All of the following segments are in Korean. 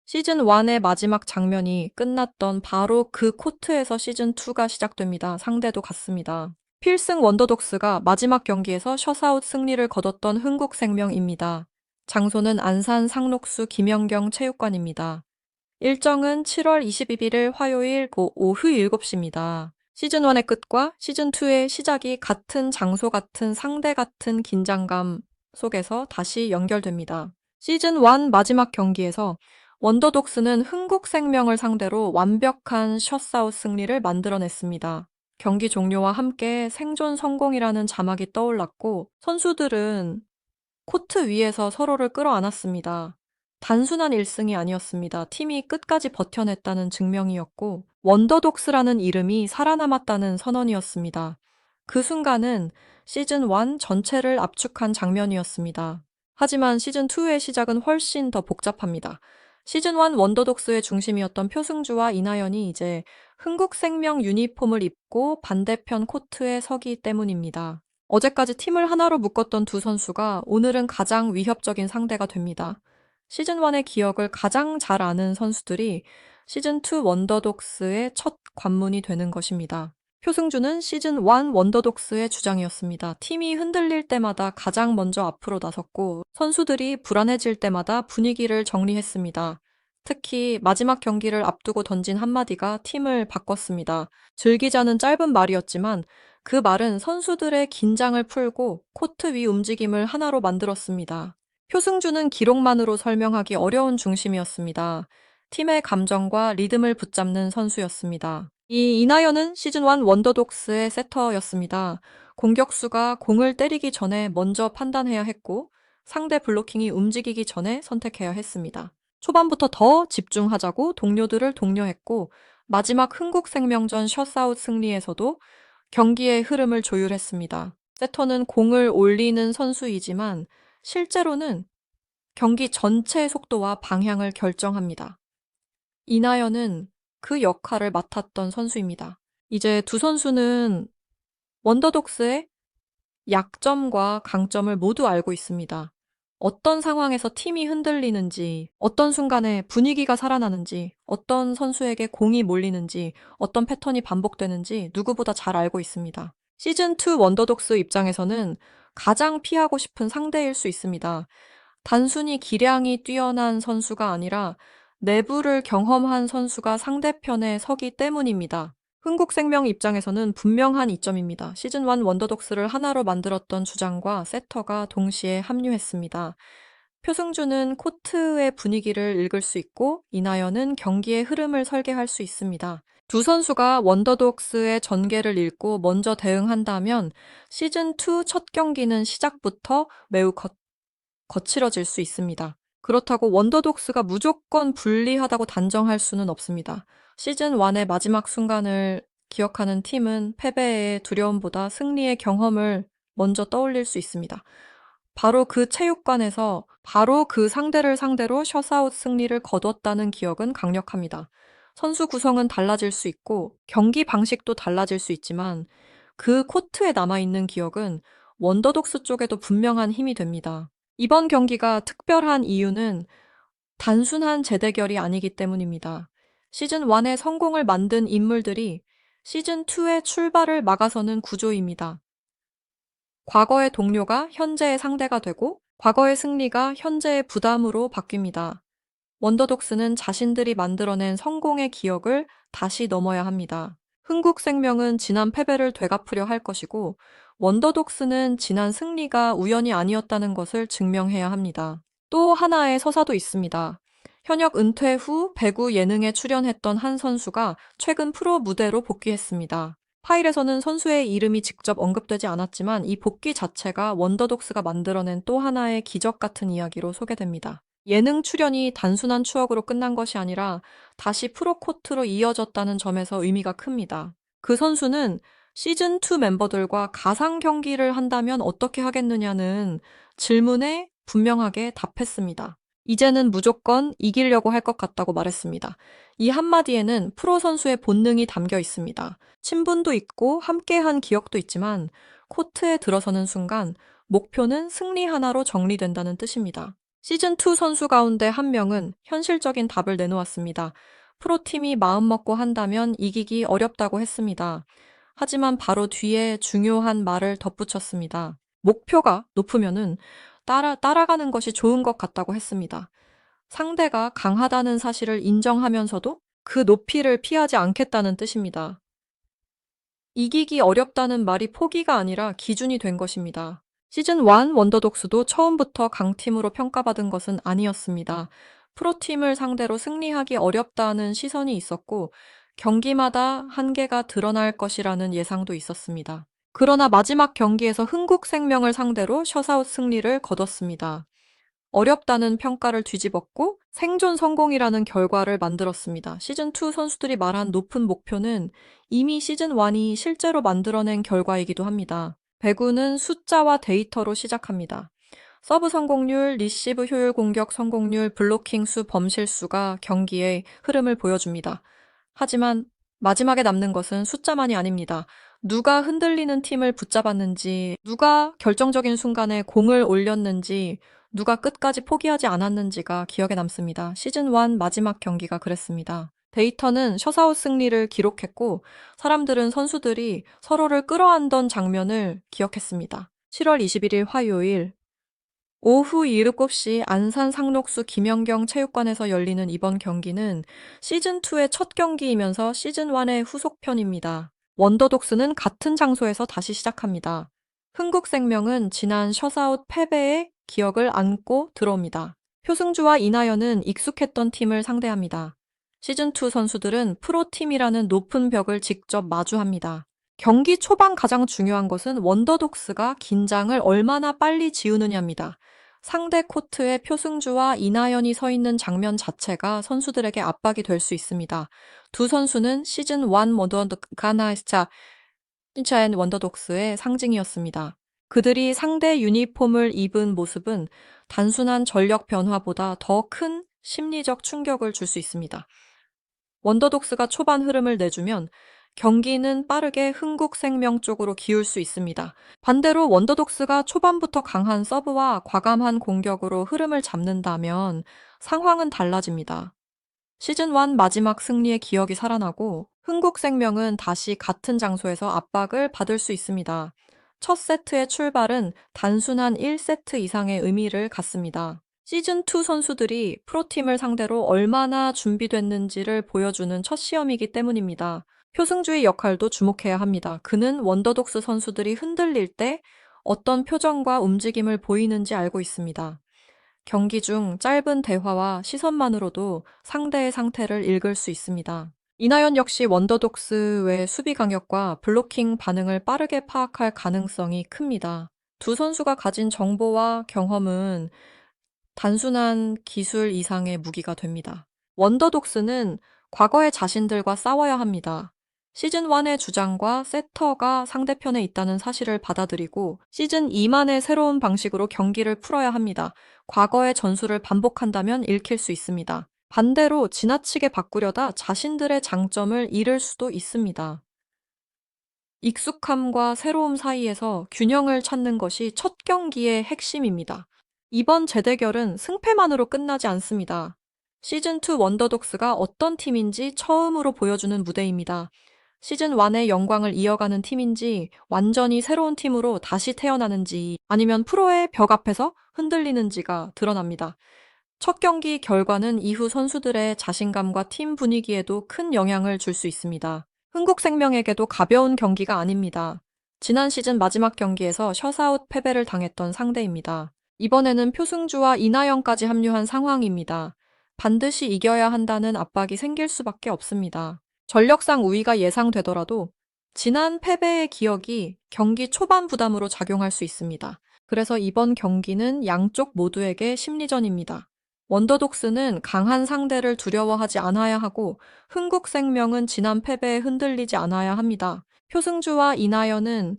시즌 1의 마지막 장면이 끝났던 바로 그 코트에서 시즌 2가 시작됩니다. 상대도 같습니다. 필승 원더독스가 마지막 경기에서 셧아웃 승리를 거뒀던 흥국생명입니다. 장소는 안산 상록수 김연경 체육관입니다. 일정은 7월 22일 화요일 오후 7시입니다. 시즌 1의 끝과 시즌 2의 시작이 같은 장소 같은 상대 같은 긴장감 속에서 다시 연결됩니다. 시즌 1 마지막 경기에서 원더독스는 흥국생명을 상대로 완벽한 셧아웃 승리를 만들어냈습니다. 경기 종료와 함께 생존 성공이라는 자막이 떠올랐고 선수들은 코트 위에서 서로를 끌어안았습니다. 단순한 1승이 아니었습니다. 팀이 끝까지 버텨냈다는 증명이었고 원더독스라는 이름이 살아남았다는 선언이었습니다. 그 순간은 시즌 1 전체를 압축한 장면이었습니다. 하지만 시즌 2의 시작은 훨씬 더 복잡합니다. 시즌 1 원더독스의 중심이었던 표승주와 이나연이 이제 흥국생명 유니폼을 입고 반대편 코트에 서기 때문입니다. 어제까지 팀을 하나로 묶었던 두 선수가 오늘은 가장 위협적인 상대가 됩니다. 시즌 1의 기억을 가장 잘 아는 선수들이 시즌 2 원더독스의 첫 관문이 되는 것입니다. 표승주는 시즌 1 원더독스의 주장이었습니다. 팀이 흔들릴 때마다 가장 먼저 앞으로 나섰고 선수들이 불안해질 때마다 분위기를 정리했습니다. 특히 마지막 경기를 앞두고 던진 한마디가 팀을 바꿨습니다. 즐기자는 짧은 말이었지만 그 말은 선수들의 긴장을 풀고 코트 위 움직임을 하나로 만들었습니다. 표승주는 기록만으로 설명하기 어려운 중심이었습니다. 팀의 감정과 리듬을 붙잡는 선수였습니다. 이 이나연은 시즌 1 원더독스의 세터였습니다. 공격수가 공을 때리기 전에 먼저 판단해야 했고 상대 블로킹이 움직이기 전에 선택해야 했습니다. 초반부터 더 집중하자고 동료들을 독려했고 마지막 흥국생명전 셧아웃 승리에서도 경기의 흐름을 조율했습니다. 세터는 공을 올리는 선수이지만 실제로는 경기 전체의 속도와 방향을 결정합니다. 이나연은 그 역할을 맡았던 선수입니다. 이제 두 선수는 원더독스의 약점과 강점을 모두 알고 있습니다. 어떤 상황에서 팀이 흔들리는지, 어떤 순간에 분위기가 살아나는지, 어떤 선수에게 공이 몰리는지, 어떤 패턴이 반복되는지 누구보다 잘 알고 있습니다. 시즌2 원더독스 입장에서는 가장 피하고 싶은 상대일 수 있습니다. 단순히 기량이 뛰어난 선수가 아니라 내부를 경험한 선수가 상대편에 서기 때문입니다. 흥국생명 입장에서는 분명한 이점입니다. 시즌 1 원더독스를 하나로 만들었던 주장과 세터가 동시에 합류했습니다. 표승주는 코트의 분위기를 읽을 수 있고 이나연은 경기의 흐름을 설계할 수 있습니다. 두 선수가 원더독스의 전개를 읽고 먼저 대응한다면 시즌2 첫 경기는 시작부터 매우 거칠어질 수 있습니다. 그렇다고 원더독스가 무조건 불리하다고 단정할 수는 없습니다. 시즌 1의 마지막 순간을 기억하는 팀은 패배의 두려움보다 승리의 경험을 먼저 떠올릴 수 있습니다. 바로 그 체육관에서 바로 그 상대를 상대로 셧아웃 승리를 거뒀다는 기억은 강력합니다. 선수 구성은 달라질 수 있고 경기 방식도 달라질 수 있지만 그 코트에 남아있는 기억은 원더독스 쪽에도 분명한 힘이 됩니다. 이번 경기가 특별한 이유는 단순한 재대결이 아니기 때문입니다. 시즌 1의 성공을 만든 인물들이 시즌 2의 출발을 막아서는 구조입니다. 과거의 동료가 현재의 상대가 되고 과거의 승리가 현재의 부담으로 바뀝니다. 원더독스는 자신들이 만들어낸 성공의 기억을 다시 넘어야 합니다. 흥국생명은 지난 패배를 되갚으려 할 것이고 원더독스는 지난 승리가 우연이 아니었다는 것을 증명해야 합니다. 또 하나의 서사도 있습니다. 현역 은퇴 후 배구 예능에 출연했던 한 선수가 최근 프로 무대로 복귀했습니다. 파일에서는 선수의 이름이 직접 언급되지 않았지만 이 복귀 자체가 원더독스가 만들어낸 또 하나의 기적 같은 이야기로 소개됩니다. 예능 출연이 단순한 추억으로 끝난 것이 아니라 다시 프로코트로 이어졌다는 점에서 의미가 큽니다. 그 선수는 시즌2 멤버들과 가상 경기를 한다면 어떻게 하겠느냐는 질문에 분명하게 답했습니다. 이제는 무조건 이기려고 할 것 같다고 말했습니다. 이 한마디에는 프로 선수의 본능이 담겨 있습니다. 친분도 있고 함께한 기억도 있지만 코트에 들어서는 순간 목표는 승리 하나로 정리된다는 뜻입니다. 시즌2 선수 가운데 한 명은 현실적인 답을 내놓았습니다. 프로팀이 마음먹고 한다면 이기기 어렵다고 했습니다. 하지만 바로 뒤에 중요한 말을 덧붙였습니다. 목표가 높으면은 따라가는 것이 좋은 것 같다고 했습니다. 상대가 강하다는 사실을 인정하면서도 그 높이를 피하지 않겠다는 뜻입니다. 이기기 어렵다는 말이 포기가 아니라 기준이 된 것입니다. 시즌 1 원더독스도 처음부터 강팀으로 평가받은 것은 아니었습니다. 프로팀을 상대로 승리하기 어렵다는 시선이 있었고 경기마다 한계가 드러날 것이라는 예상도 있었습니다. 그러나 마지막 경기에서 흥국생명을 상대로 셧아웃 승리를 거뒀습니다. 어렵다는 평가를 뒤집었고 생존 성공이라는 결과를 만들었습니다. 시즌2 선수들이 말한 높은 목표는 이미 시즌1이 실제로 만들어낸 결과이기도 합니다. 배구는 숫자와 데이터로 시작합니다. 서브 성공률, 리시브 효율, 공격 성공률, 블로킹 수, 범실 수가 경기의 흐름을 보여줍니다. 하지만 마지막에 남는 것은 숫자만이 아닙니다. 누가 흔들리는 팀을 붙잡았는지, 누가 결정적인 순간에 공을 올렸는지, 누가 끝까지 포기하지 않았는지가 기억에 남습니다. 시즌1 마지막 경기가 그랬습니다. 데이터는 셧아웃 승리를 기록했고 사람들은 선수들이 서로를 끌어안던 장면을 기억했습니다. 7월 21일 화요일 오후 7시 안산 상록수 김연경 체육관에서 열리는 이번 경기는 시즌2의 첫 경기이면서 시즌1의 후속편입니다. 원더독스는 같은 장소에서 다시 시작합니다. 흥국생명은 지난 셧아웃 패배의 기억을 안고 들어옵니다. 표승주와 이나연은 익숙했던 팀을 상대합니다. 시즌2 선수들은 프로팀이라는 높은 벽을 직접 마주합니다. 경기 초반 가장 중요한 것은 원더독스가 긴장을 얼마나 빨리 지우느냐입니다. 상대 코트에 표승주와 이나연이 서 있는 장면 자체가 선수들에게 압박이 될 수 있습니다. 두 선수는 시즌 1 원더독스의 상징이었습니다. 그들이 상대 유니폼을 입은 모습은 단순한 전력 변화보다 더 큰 심리적 충격을 줄 수 있습니다. 원더독스가 초반 흐름을 내주면 경기는 빠르게 흥국생명 쪽으로 기울 수 있습니다. 반대로 원더독스가 초반부터 강한 서브와 과감한 공격으로 흐름을 잡는다면 상황은 달라집니다. 시즌1 마지막 승리의 기억이 살아나고 흥국생명은 다시 같은 장소에서 압박을 받을 수 있습니다. 첫 세트의 출발은 단순한 1세트 이상의 의미를 갖습니다. 시즌2 선수들이 프로팀을 상대로 얼마나 준비됐는지를 보여주는 첫 시험이기 때문입니다. 표승주의 역할도 주목해야 합니다. 그는 원더독스 선수들이 흔들릴 때 어떤 표정과 움직임을 보이는지 알고 있습니다. 경기 중 짧은 대화와 시선만으로도 상대의 상태를 읽을 수 있습니다. 이나연 역시 원더독스의 수비 강력과 블로킹 반응을 빠르게 파악할 가능성이 큽니다. 두 선수가 가진 정보와 경험은 단순한 기술 이상의 무기가 됩니다. 원더독스는 과거의 자신들과 싸워야 합니다. 시즌1의 주장과 세터가 상대편에 있다는 사실을 받아들이고 시즌2만의 새로운 방식으로 경기를 풀어야 합니다. 과거의 전술을 반복한다면 읽힐 수 있습니다. 반대로 지나치게 바꾸려다 자신들의 장점을 잃을 수도 있습니다. 익숙함과 새로움 사이에서 균형을 찾는 것이 첫 경기의 핵심입니다. 이번 재대결은 승패만으로 끝나지 않습니다. 시즌2 원더독스가 어떤 팀인지 처음으로 보여주는 무대입니다. 시즌1의 영광을 이어가는 팀인지 완전히 새로운 팀으로 다시 태어나는지 아니면 프로의 벽 앞에서 흔들리는지가 드러납니다. 첫 경기 결과는 이후 선수들의 자신감과 팀 분위기에도 큰 영향을 줄 수 있습니다. 흥국생명에게도 가벼운 경기가 아닙니다. 지난 시즌 마지막 경기에서 셧아웃 패배를 당했던 상대입니다. 이번에는 표승주와 이나영까지 합류한 상황입니다. 반드시 이겨야 한다는 압박이 생길 수밖에 없습니다. 전력상 우위가 예상되더라도 지난 패배의 기억이 경기 초반 부담으로 작용할 수 있습니다. 그래서 이번 경기는 양쪽 모두에게 심리전입니다. 원더독스는 강한 상대를 두려워하지 않아야 하고 흥국생명은 지난 패배에 흔들리지 않아야 합니다. 표승주와 이나연은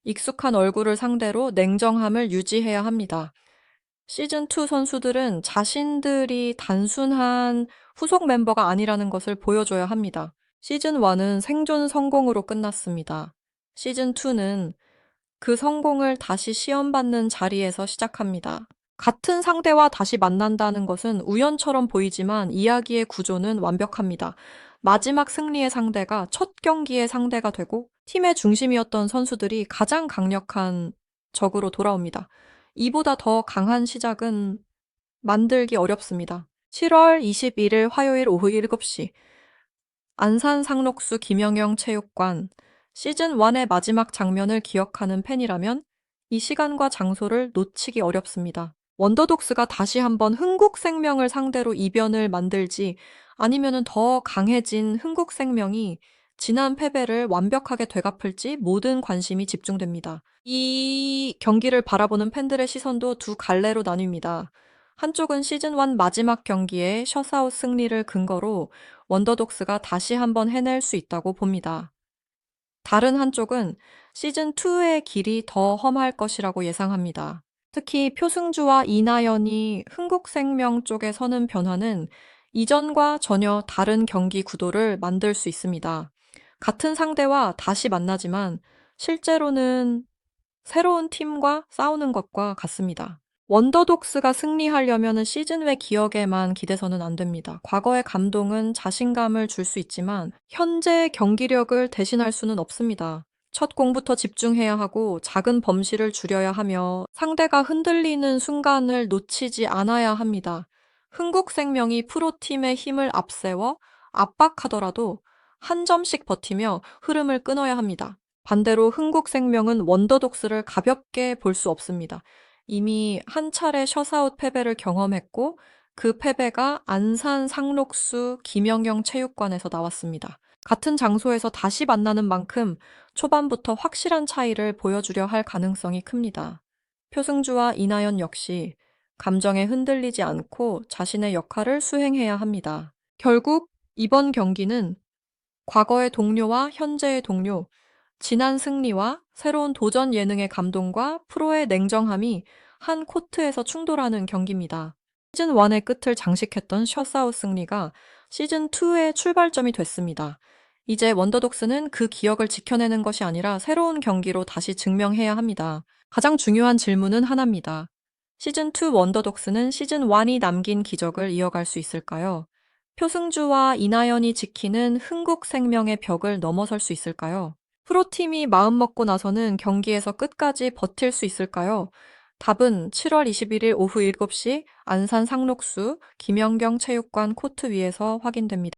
익숙한 얼굴을 상대로 냉정함을 유지해야 합니다. 시즌2 선수들은 자신들이 단순한 후속 멤버가 아니라는 것을 보여줘야 합니다. 시즌1은 생존 성공으로 끝났습니다. 시즌2는 그 성공을 다시 시험받는 자리에서 시작합니다. 같은 상대와 다시 만난다는 것은 우연처럼 보이지만 이야기의 구조는 완벽합니다. 마지막 승리의 상대가 첫 경기의 상대가 되고 팀의 중심이었던 선수들이 가장 강력한 적으로 돌아옵니다. 이보다 더 강한 시작은 만들기 어렵습니다. 7월 21일 화요일 오후 7시 안산 상록수 김영영 체육관 시즌 1의 마지막 장면을 기억하는 팬이라면 이 시간과 장소를 놓치기 어렵습니다. 원더독스가 다시 한번 흥국생명을 상대로 이변을 만들지 아니면은 더 강해진 흥국생명이 지난 패배를 완벽하게 되갚을지 모든 관심이 집중됩니다. 이 경기를 바라보는 팬들의 시선도 두 갈래로 나뉩니다. 한쪽은 시즌 1 마지막 경기에 셧아웃 승리를 근거로 원더독스가 다시 한번 해낼 수 있다고 봅니다. 다른 한쪽은 시즌2의 길이 더 험할 것이라고 예상합니다. 특히 표승주와 이나연이 흥국생명 쪽에 서는 변화는 이전과 전혀 다른 경기 구도를 만들 수 있습니다. 같은 상대와 다시 만나지만 실제로는 새로운 팀과 싸우는 것과 같습니다. 원더독스가 승리하려면 시즌 외 기억에만 기대서는 안 됩니다. 과거의 감동은 자신감을 줄 수 있지만 현재의 경기력을 대신할 수는 없습니다. 첫 공부터 집중해야 하고 작은 범실을 줄여야 하며 상대가 흔들리는 순간을 놓치지 않아야 합니다. 흥국생명이 프로팀의 힘을 앞세워 압박하더라도 한 점씩 버티며 흐름을 끊어야 합니다. 반대로 흥국생명은 원더독스를 가볍게 볼 수 없습니다. 이미 한 차례 셧아웃 패배를 경험했고 그 패배가 안산 상록수 김영경 체육관에서 나왔습니다. 같은 장소에서 다시 만나는 만큼 초반부터 확실한 차이를 보여주려 할 가능성이 큽니다. 표승주와 이나연 역시 감정에 흔들리지 않고 자신의 역할을 수행해야 합니다. 결국 이번 경기는 과거의 동료와 현재의 동료, 지난 승리와 새로운 도전 예능의 감동과 프로의 냉정함이 한 코트에서 충돌하는 경기입니다. 시즌 1의 끝을 장식했던 셧아웃 승리가 시즌 2의 출발점이 됐습니다. 이제 원더독스는 그 기억을 지켜내는 것이 아니라 새로운 경기로 다시 증명해야 합니다. 가장 중요한 질문은 하나입니다. 시즌 2 원더독스는 시즌 1이 남긴 기적을 이어갈 수 있을까요? 표승주와 이나연이 지키는 흥국생명의 벽을 넘어설 수 있을까요? 프로팀이 마음먹고 나서는 경기에서 끝까지 버틸 수 있을까요? 답은 7월 21일 오후 7시 안산 상록수 김연경 체육관 코트 위에서 확인됩니다.